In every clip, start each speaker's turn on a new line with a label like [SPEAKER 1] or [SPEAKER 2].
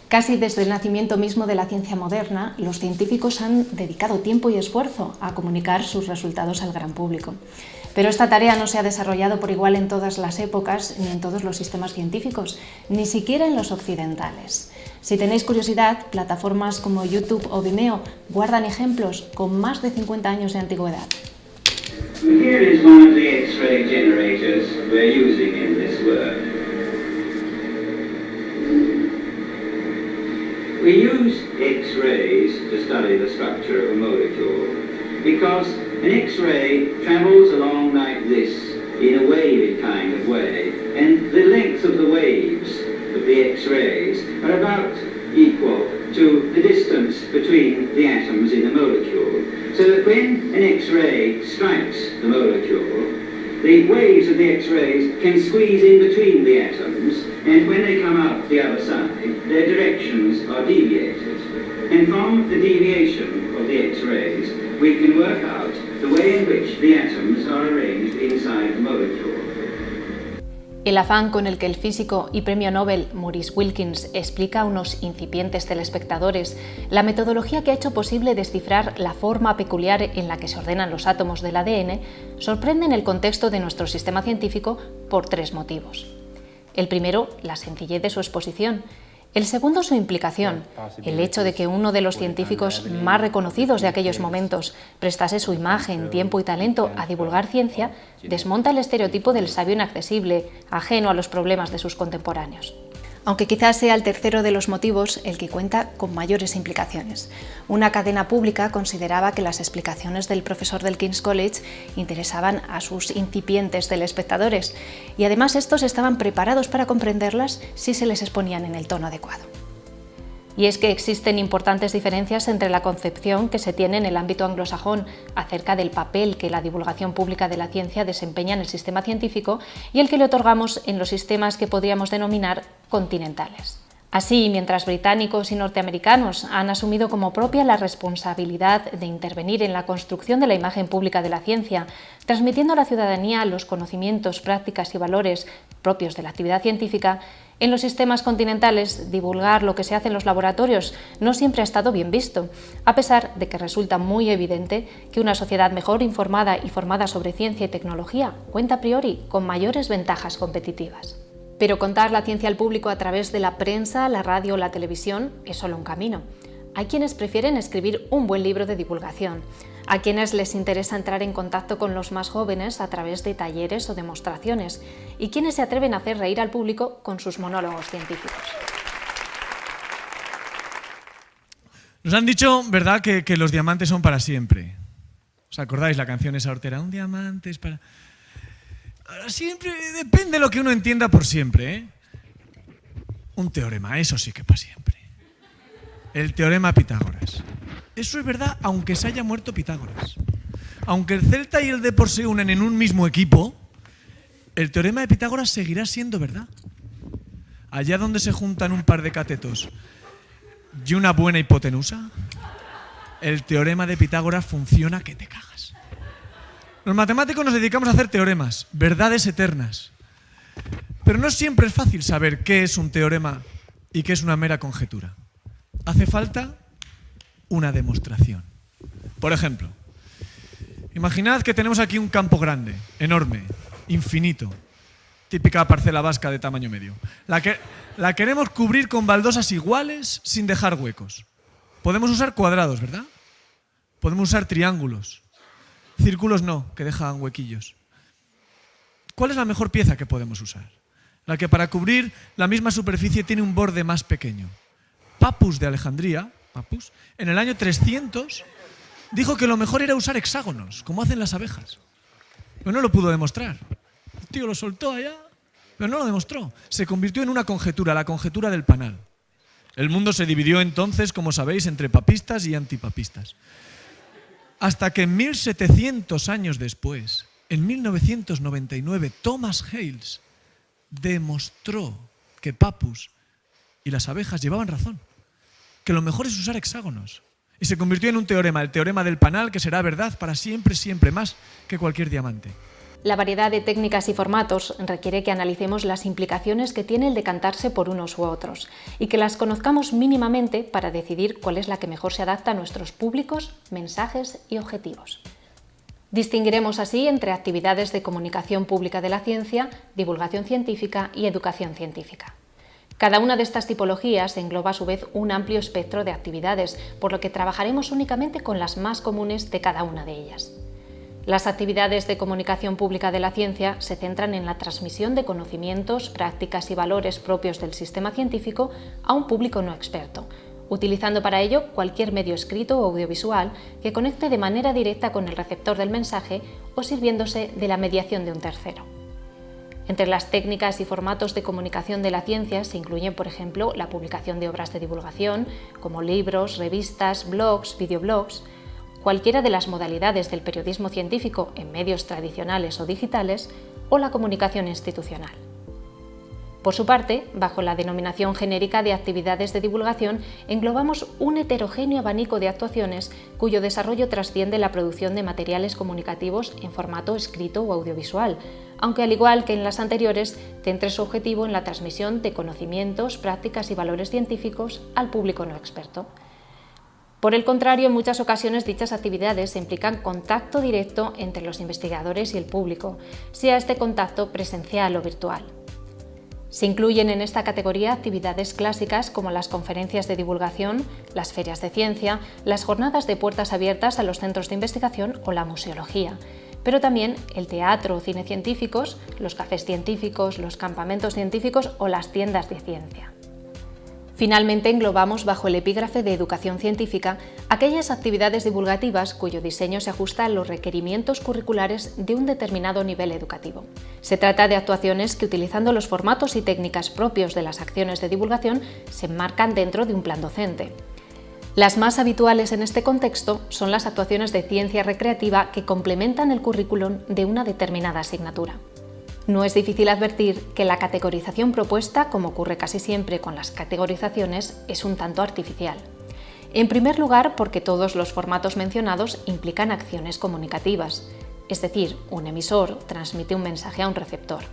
[SPEAKER 1] Casi desde el nacimiento mismo de la ciencia moderna, los científicos han dedicado tiempo y esfuerzo a comunicar sus resultados al gran público. Pero esta tarea no se ha desarrollado por igual en todas las épocas ni en todos los sistemas científicos, ni siquiera en los occidentales. Si tenéis curiosidad, plataformas como YouTube o Vimeo guardan ejemplos con más de 50 años de antigüedad.
[SPEAKER 2] Here is one of the X-ray generators we're using in this work. We use X-rays to study the structure of a molecule because an X-ray travels along like this in a wavy kind of way, and the length of the waves of the X-rays are about equal to the distance between the atoms in the molecule, so that when an X-ray strikes the molecule, the waves of the X-rays can squeeze in between the atoms, and when they come out the other side, their directions are deviated. And from the deviation of the X-rays, we can work out the way in which the atoms are arranged inside the molecule.
[SPEAKER 1] El afán con el que el físico y premio Nobel Maurice Wilkins explica a unos incipientes telespectadores la metodología que ha hecho posible descifrar la forma peculiar en la que se ordenan los átomos del ADN sorprende en el contexto de nuestro sistema científico por tres motivos. El primero, la sencillez de su exposición. El segundo, su implicación, el hecho de que uno de los científicos más reconocidos de aquellos momentos prestase su imagen, tiempo y talento a divulgar ciencia, desmonta el estereotipo del sabio inaccesible, ajeno a los problemas de sus contemporáneos. Aunque quizás sea el tercero de los motivos el que cuenta con mayores implicaciones. Una cadena pública consideraba que las explicaciones del profesor del King's College interesaban a sus incipientes telespectadores y además estos estaban preparados para comprenderlas si se les exponían en el tono adecuado. Y es que existen importantes diferencias entre la concepción que se tiene en el ámbito anglosajón acerca del papel que la divulgación pública de la ciencia desempeña en el sistema científico y el que le otorgamos en los sistemas que podríamos denominar continentales. Así, mientras británicos y norteamericanos han asumido como propia la responsabilidad de intervenir en la construcción de la imagen pública de la ciencia, transmitiendo a la ciudadanía los conocimientos, prácticas y valores propios de la actividad científica, en los sistemas continentales divulgar lo que se hace en los laboratorios no siempre ha estado bien visto, a pesar de que resulta muy evidente que una sociedad mejor informada y formada sobre ciencia y tecnología cuenta a priori con mayores ventajas competitivas. Pero contar la ciencia al público a través de la prensa, la radio o la televisión es solo un camino. Hay quienes prefieren escribir un buen libro de divulgación, a quienes les interesa entrar en contacto con los más jóvenes a través de talleres o demostraciones, y quienes se atreven a hacer reír al público con sus monólogos científicos.
[SPEAKER 3] Nos han dicho, ¿verdad?, que los diamantes son para siempre. ¿Os acordáis la canción esa hortera? Un diamante es para... Siempre, depende de lo que uno entienda por siempre, ¿eh? Un teorema, eso sí que para siempre. El teorema Pitágoras. Eso es verdad, aunque se haya muerto Pitágoras. Aunque el Celta y el Depor se unen en un mismo equipo, el teorema de Pitágoras seguirá siendo verdad. Allá donde se juntan un par de catetos y una buena hipotenusa, el teorema de Pitágoras funciona que te cagas. Los matemáticos nos dedicamos a hacer teoremas, verdades eternas. Pero no siempre es fácil saber qué es un teorema y qué es una mera conjetura. Hace falta una demostración. Por ejemplo, imaginad que tenemos aquí un campo grande, enorme, infinito, típica parcela vasca de tamaño medio. La queremos cubrir con baldosas iguales sin dejar huecos. Podemos usar cuadrados, ¿verdad? Podemos usar triángulos. Círculos no, que dejan huequillos. ¿Cuál es la mejor pieza que podemos usar? La que para cubrir la misma superficie tiene un borde más pequeño. Papus de Alejandría, Papus, en el año 300 dijo que lo mejor era usar hexágonos, como hacen las abejas. Pero no lo pudo demostrar. El tío lo soltó allá, pero no lo demostró. Se convirtió en una conjetura, la conjetura del panal. El mundo se dividió entonces, como sabéis, entre papistas y antipapistas. Hasta que 1700 años después, en 1999, Thomas Hales demostró que Papus y las abejas llevaban razón, que lo mejor es usar hexágonos. Y se convirtió en un teorema, el teorema del panal, que será verdad para siempre, siempre, más que cualquier diamante.
[SPEAKER 1] La variedad de técnicas y formatos requiere que analicemos las implicaciones que tiene el decantarse por unos u otros y que las conozcamos mínimamente para decidir cuál es la que mejor se adapta a nuestros públicos, mensajes y objetivos. Distinguiremos así entre actividades de comunicación pública de la ciencia, divulgación científica y educación científica. Cada una de estas tipologías engloba a su vez un amplio espectro de actividades, por lo que trabajaremos únicamente con las más comunes de cada una de ellas. Las actividades de comunicación pública de la ciencia se centran en la transmisión de conocimientos, prácticas y valores propios del sistema científico a un público no experto, utilizando para ello cualquier medio escrito o audiovisual que conecte de manera directa con el receptor del mensaje o sirviéndose de la mediación de un tercero. Entre las técnicas y formatos de comunicación de la ciencia se incluyen, por ejemplo, la publicación de obras de divulgación, como libros, revistas, blogs, videoblogs, cualquiera de las modalidades del periodismo científico en medios tradicionales o digitales, o la comunicación institucional. Por su parte, bajo la denominación genérica de actividades de divulgación, englobamos un heterogéneo abanico de actuaciones cuyo desarrollo trasciende la producción de materiales comunicativos en formato escrito o audiovisual, aunque al igual que en las anteriores, centre su objetivo en la transmisión de conocimientos, prácticas y valores científicos al público no experto. Por el contrario, en muchas ocasiones dichas actividades implican contacto directo entre los investigadores y el público, sea este contacto presencial o virtual. Se incluyen en esta categoría actividades clásicas como las conferencias de divulgación, las ferias de ciencia, las jornadas de puertas abiertas a los centros de investigación o la museología, pero también el teatro o cine científicos, los cafés científicos, los campamentos científicos o las tiendas de ciencia. Finalmente, englobamos bajo el epígrafe de educación científica aquellas actividades divulgativas cuyo diseño se ajusta a los requerimientos curriculares de un determinado nivel educativo. Se trata de actuaciones que, utilizando los formatos y técnicas propios de las acciones de divulgación, se enmarcan dentro de un plan docente. Las más habituales en este contexto son las actuaciones de ciencia recreativa que complementan el currículum de una determinada asignatura. No es difícil advertir que la categorización propuesta, como ocurre casi siempre con las categorizaciones, es un tanto artificial. En primer lugar, porque todos los formatos mencionados implican acciones comunicativas, es decir, un emisor transmite un mensaje a un receptor.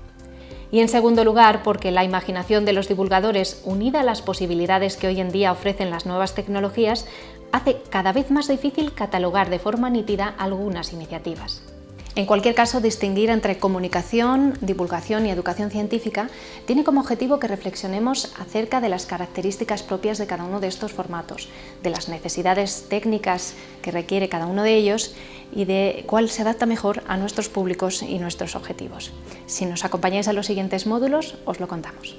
[SPEAKER 1] Y en segundo lugar, porque la imaginación de los divulgadores, unida a las posibilidades que hoy en día ofrecen las nuevas tecnologías, hace cada vez más difícil catalogar de forma nítida algunas iniciativas. En cualquier caso, distinguir entre comunicación, divulgación y educación científica tiene como objetivo que reflexionemos acerca de las características propias de cada uno de estos formatos, de las necesidades técnicas que requiere cada uno de ellos y de cuál se adapta mejor a nuestros públicos y nuestros objetivos. Si nos acompañáis a los siguientes módulos, os lo contamos.